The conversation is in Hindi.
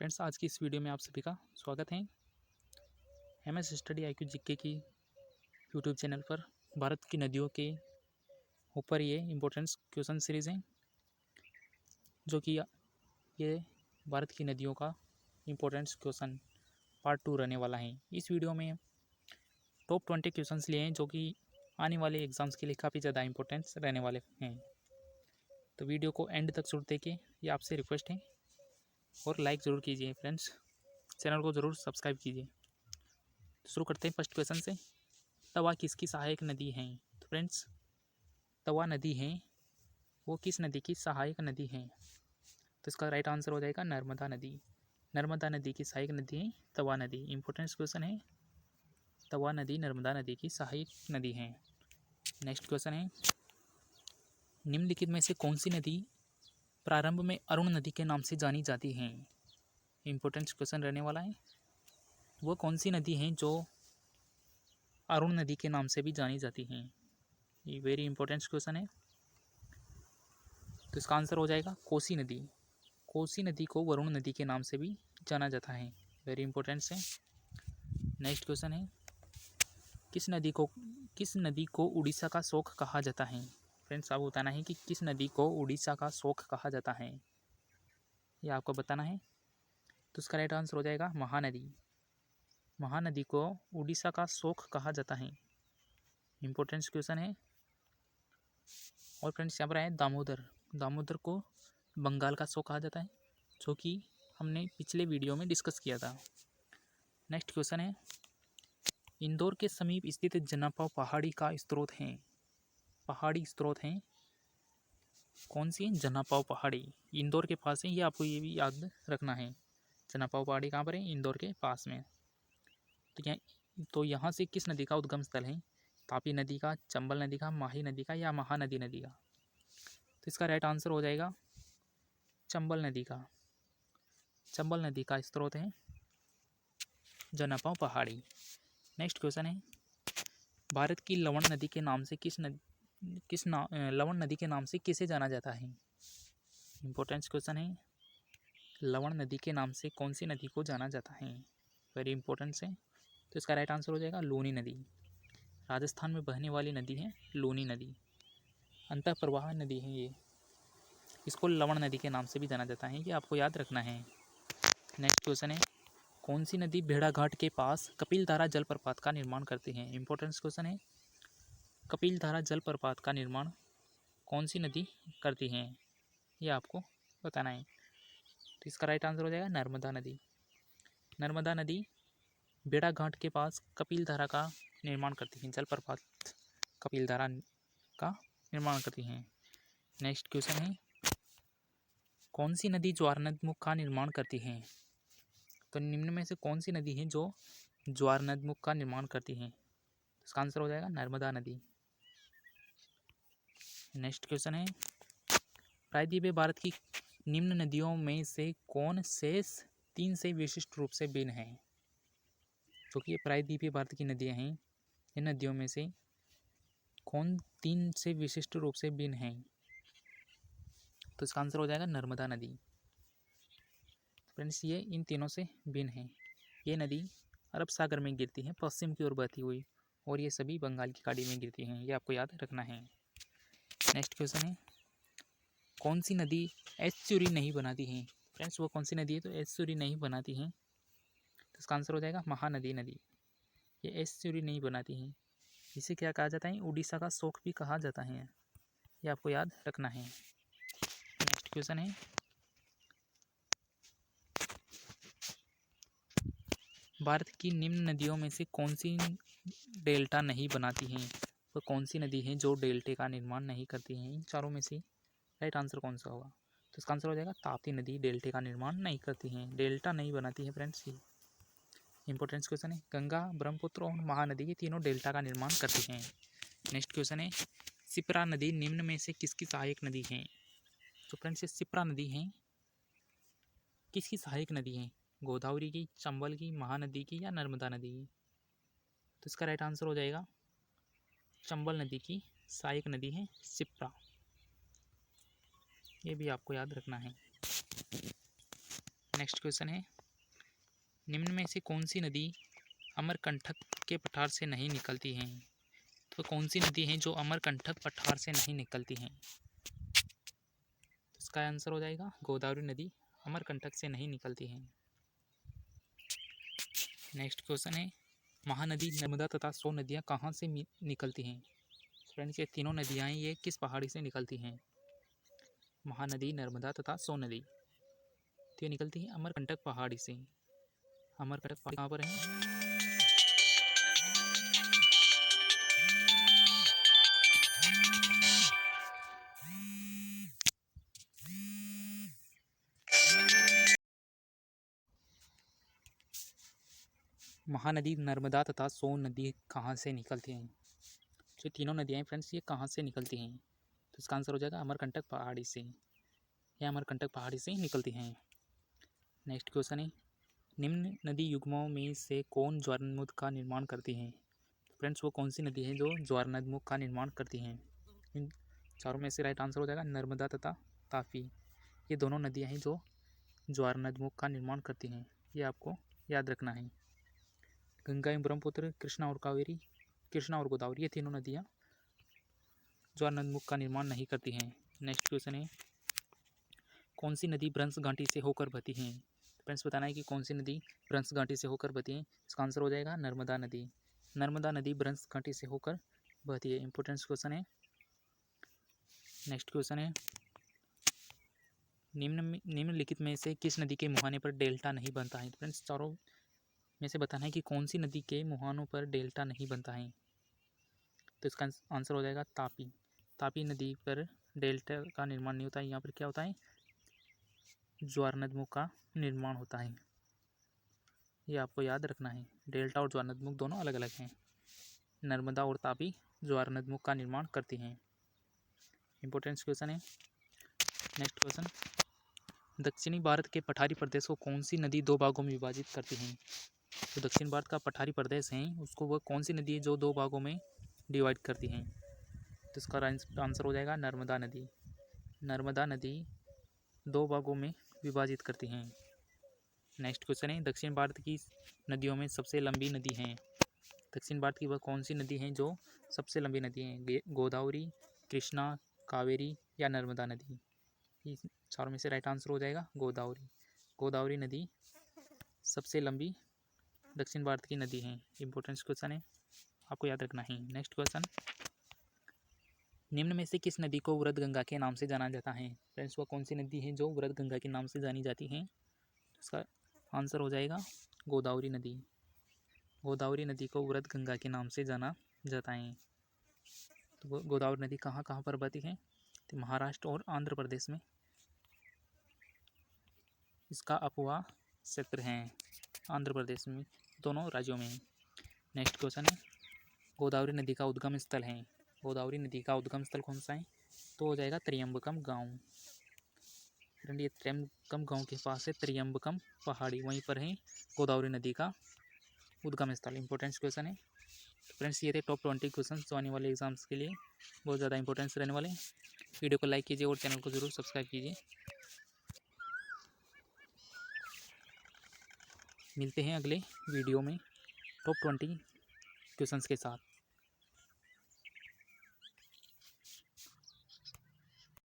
फ्रेंड्स, आज की इस वीडियो में आप सभी का स्वागत है। एमएस स्टडी आईक्यू जीके की यूट्यूब चैनल पर भारत की नदियों के ऊपर ये इम्पोर्टेंस क्वेश्चन सीरीज़ है, जो कि ये भारत की नदियों का इम्पोर्टेंस क्वेश्चन पार्ट 2 रहने वाला है। इस वीडियो में टॉप 20 क्वेश्चंस लिए हैं, जो कि आने वाले एग्जाम्स के लिए काफ़ी ज़्यादा इंपॉर्टेंस रहने वाले हैं। तो वीडियो को एंड तक जरूर देखिए, ये आपसे रिक्वेस्ट है। और लाइक ज़रूर कीजिए फ्रेंड्स, चैनल को ज़रूर सब्सक्राइब कीजिए। शुरू करते हैं फर्स्ट क्वेश्चन से। तवा किसकी सहायक नदी है? तो फ्रेंड्स, तवा नदी है वो किस नदी की सहायक नदी है? तो इसका राइट आंसर हो जाएगा नर्मदा नदी। नर्मदा नदी की सहायक नदी है तवा नदी। इंपॉर्टेंट क्वेश्चन है, तवा नदी नर्मदा नदी की सहायक नदी है। नेक्स्ट क्वेश्चन है, निम्नलिखित में से कौन सी नदी प्रारंभ में अरुण नदी के नाम से जानी जाती है? इंपॉर्टेंट क्वेश्चन रहने वाला है। वो कौन सी नदी है जो अरुण नदी के नाम से भी जानी जाती है? ये वेरी इंपॉर्टेंट क्वेश्चन है। तो इसका आंसर हो जाएगा कोसी नदी। कोसी नदी को वरुण नदी के नाम से भी जाना जाता है। वेरी इंपॉर्टेंट है। नेक्स्ट क्वेश्चन है, किस नदी को उड़ीसा का शोक कहा जाता है? फ्रेंड्स, आपको बताना है कि किस नदी को उड़ीसा का शोक कहा जाता है, ये आपको बताना है। तो इसका राइट आंसर हो जाएगा महानदी। महानदी को उड़ीसा का शोक कहा जाता है। इंपॉर्टेंट क्वेश्चन है। और फ्रेंड्स, यहाँ पर है दामोदर। दामोदर को बंगाल का शोक कहा जाता है, जो कि हमने पिछले वीडियो में डिस्कस किया था। नेक्स्ट क्वेश्चन है, इंदौर के समीप स्थित जनापाव पहाड़ी का स्रोत है। पहाड़ी स्रोत है कौन सी? जनापाव पहाड़ी इंदौर के पास है, ये आपको ये भी याद रखना है। जनापाव पहाड़ी कहाँ पर है? इंदौर के पास में। तो यहाँ से किस नदी का उद्गम स्थल है? तापी नदी का, चंबल नदी का, माही नदी का या महानदी नदी का? तो इसका राइट आंसर हो जाएगा चंबल नदी का। चंबल नदी का स्रोत है जनापाव पहाड़ी। नेक्स्ट क्वेश्चन है, भारत की लवण नदी के नाम से लवण नदी के नाम से किसे जाना जाता है? इंपॉर्टेंट क्वेश्चन है। लवण नदी के नाम से कौन सी नदी को जाना जाता है? वेरी इंपॉर्टेंट है। तो इसका राइट आंसर हो जाएगा लूनी नदी। राजस्थान में बहने वाली नदी है लूनी नदी। अंतः प्रवाह नदी है ये। इसको लवण नदी के नाम से भी जाना जाता है, ये आपको याद रखना है। नेक्स्ट क्वेश्चन है, कौन सी नदी भेड़ाघाट के पास कपिलधारा जलप्रपात का निर्माण करती है? इंपॉर्टेंट क्वेश्चन है। कपिलधारा जलप्रपात का निर्माण कौन सी नदी करती है, ये आपको बताना है। तो इसका राइट आंसर हो जाएगा नर्मदा नदी। नर्मदा नदी भेड़ाघाट के पास कपिलधारा का निर्माण करती है, जलप्रपात कपिलधारा का निर्माण करती हैं। नेक्स्ट क्वेश्चन है, कौन सी नदी ज्वार नदमुख का निर्माण करती है? तो निम्न में से कौन सी नदी है जो ज्वार नदमुख का निर्माण करती है? इसका आंसर हो जाएगा नर्मदा नदी। नेक्स्ट क्वेश्चन है, प्रायद्वीपीय भारत की निम्न नदियों में से कौन शेष 3 से विशिष्ट रूप से भिन्न है? तो ये प्रायद्वीपीय भारत की नदियां हैं, इन नदियों में से कौन 3 से विशिष्ट रूप से भिन्न है? तो इसका आंसर हो जाएगा नर्मदा नदी। फ्रेंड्स, ये इन तीनों से भिन्न है। ये नदी अरब सागर में गिरती है पश्चिम की ओर बहती हुई, और ये सभी बंगाल की खाड़ी में गिरती हैं, ये आपको याद रखना है। नेक्स्ट क्वेश्चन है, कौन सी नदी एस्चुरी नहीं बनाती है? फ्रेंड्स, वो कौन सी नदी है तो एस्चुरी नहीं बनाती है? तो इसका आंसर हो जाएगा महानदी नदी। ये एस्चुरी नहीं बनाती है। इसे क्या कहा जाता है? उड़ीसा का शोक भी कहा जाता है, ये आपको याद रखना है। नेक्स्ट क्वेश्चन है, भारत की निम्न नदियों में से कौन सी डेल्टा नहीं बनाती हैं? तो कौन सी नदी है जो डेल्टे का निर्माण नहीं करती हैं? इन चारों में से राइट आंसर कौन सा होगा? तो इसका आंसर हो जाएगा ताप्ती नदी डेल्टे का निर्माण नहीं करती हैं, डेल्टा नहीं बनाती है। फ्रेंड्स, ये इंपॉर्टेंट क्वेश्चन है। गंगा, ब्रह्मपुत्र और महानदी ये तीनों डेल्टा का निर्माण करती हैं। नेक्स्ट क्वेश्चन है, शिप्रा नदी निम्न में से किसकी सहायक नदी है? तो फ्रेंड्स, ये शिप्रा नदी है किसकी सहायक नदी है? गोदावरी की, चंबल की, महानदी की या नर्मदा नदी की? तो इसका राइट आंसर हो जाएगा चंबल नदी की सहायक नदी है शिप्रा। ये भी आपको याद रखना है। नेक्स्ट क्वेश्चन है, निम्न में से कौन सी नदी अमरकंटक के पठार से नहीं निकलती हैं? तो कौन सी नदी है जो अमरकंटक पठार से नहीं निकलती हैं? इसका आंसर हो जाएगा गोदावरी नदी अमरकंटक से नहीं निकलती हैं। नेक्स्ट क्वेश्चन है, महानदी, नर्मदा तथा सोन नदियाँ कहाँ से निकलती हैं? फ्रेंड्स ये तीनों नदियाँ हैं, ये किस पहाड़ी से निकलती हैं? महानदी, नर्मदा तथा सोन नदी तो ये निकलती है अमरकंटक पहाड़ी से। अमरकंटक पहाड़ी कहाँ पर है? महानदी, नर्मदा तथा सोन नदी कहाँ से निकलती हैं? जो तीनों नदियाँ हैं फ्रेंड्स, ये कहाँ से निकलती हैं? तो इसका आंसर हो जाएगा अमरकंटक पहाड़ी से। ये अमरकंटक पहाड़ी से निकलती हैं। नेक्स्ट क्वेश्चन है, निम्न नदी युग्मों में से कौन ज्वारनदमुख का निर्माण करती हैं? फ्रेंड्स वो कौन सी नदी है जो ज्वारनदमुख का निर्माण करती हैं? इन चारों में से राइट आंसर हो जाएगा नर्मदा तथा तापी। ये दोनों नदियाँ हैं जो ज्वारनदमुख का निर्माण करती हैं, ये आपको याद रखना है। गंगा एवं ब्रह्मपुत्र, कृष्णा और कावेरी, कृष्णा और गोदावरी, ये तीनों नदियाँ ज्वारनदमुख का निर्माण नहीं करती हैं। नेक्स्ट क्वेश्चन है, कौन सी नदी भ्रंश घाटी से होकर बहती हैं? फ्रेंड्स बताना है कि कौन सी नदी भ्रंश घाटी से होकर बहती है। इसका आंसर हो जाएगा नर्मदा नदी। नर्मदा नदी भ्रंश घाटी से होकर बहती है। इंपॉर्टेंट क्वेश्चन है। नेक्स्ट क्वेश्चन है, निम्नलिखित में से किस नदी के मुहाने पर डेल्टा नहीं बनता है? फ्रेंड्स चारों में से बताना है कि कौन सी नदी के मुहानों पर डेल्टा नहीं बनता है। तो इसका आंसर हो जाएगा तापी। तापी नदी पर डेल्टा का निर्माण नहीं होता है। यहाँ पर क्या होता है? ज्वारनदमुख का निर्माण होता है। ये आपको याद रखना है। डेल्टा और ज्वारनदमुख दोनों अलग अलग हैं। नर्मदा और तापी ज्वारनदमुख का निर्माण करती हैं। इंपॉर्टेंट क्वेश्चन है। नेक्स्ट क्वेश्चन, दक्षिणी भारत के पठारी प्रदेश को कौन सी नदी दो भागों में विभाजित करती है? तो दक्षिण भारत का पठारी प्रदेश है, उसको वह कौन सी नदी है जो दो भागों में डिवाइड करती हैं? तो इसका आंसर हो जाएगा नर्मदा नदी। नर्मदा नदी दो भागों में विभाजित करती हैं। नेक्स्ट क्वेश्चन है, दक्षिण भारत की नदियों में सबसे लंबी नदी है? दक्षिण भारत की वह कौन सी नदी है जो सबसे लंबी नदी है? गोदावरी, कृष्णा, कावेरी या नर्मदा नदी? इस चारों में से राइट आंसर हो जाएगा गोदावरी। गोदावरी नदी सबसे लंबी दक्षिण भारत की नदी है। इंपॉर्टेंट क्वेश्चन है, आपको याद रखना है। नेक्स्ट क्वेश्चन, निम्न में से किस नदी को वृद्ध गंगा के नाम से जाना जाता है? फ्रेंड्स वह कौन सी नदी है जो वृद्ध गंगा के नाम से जानी जाती है? इसका आंसर हो जाएगा गोदावरी नदी। गोदावरी नदी को वृद्ध गंगा के नाम से जाना जाता है। तो गोदावरी नदी कहाँ कहाँ पर बहती है? तो महाराष्ट्र और आंध्र प्रदेश में इसका अपवाह क्षेत्र है। आंध्र प्रदेश में, दोनों राज्यों में। नेक्स्ट क्वेश्चन है, गोदावरी नदी का उद्गम स्थल है। गोदावरी नदी का उद्गम स्थल कौन सा है? तो हो जाएगा त्रियंबकम गांव। फ्रेंड ये त्रियंबकम गांव के पास है त्रियंबकम पहाड़ी, वहीं पर है गोदावरी नदी का उद्गम स्थल। इंपॉर्टेंट क्वेश्चन है। फ्रेंड्स ये थे टॉप 20 क्वेश्चन जो आने वाले एग्जाम्स के लिए बहुत ज़्यादा इंपॉर्टेंस रहने वाले हैं। वीडियो को लाइक कीजिए और चैनल को ज़रूर सब्सक्राइब कीजिए। मिलते हैं अगले वीडियो में टॉप 20 क्वेश्चंस के साथ।